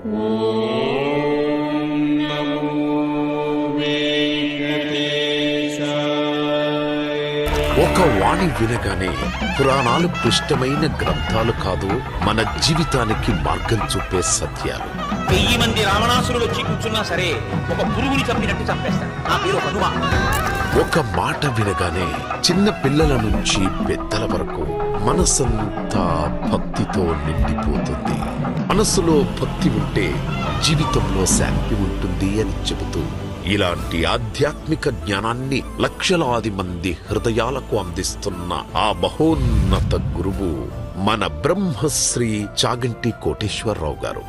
ఒక వాణి వినగానే పురాణాలు క్లిష్టమైన గ్రంథాలు కాదు, మన జీవితానికి మార్గం చూపే సత్యాలు. 1000 మంది రావణాసురులు వచ్చి కూర్చున్నా సరే ఒక పురుగుని చంపినట్టు చంపేస్తాడు. నా పేరు హనుమ. ఒక మాట వినగానే చిన్న పిల్లల నుంచి పెద్దల వరకు మనసంతా భక్తితో నిండిపోతుంది. మనసులో భక్తి ఉంటే జీవితంలో శాంతి ఉంటుంది అని చెబుతూ ఇలాంటి ఆధ్యాత్మిక జ్ఞానాన్ని లక్షలాది మంది హృదయాలకు అందిస్తున్న ఆ మహోన్నత గురువు మన బ్రహ్మశ్రీ చాగంటి కోటేశ్వరరావు గారు.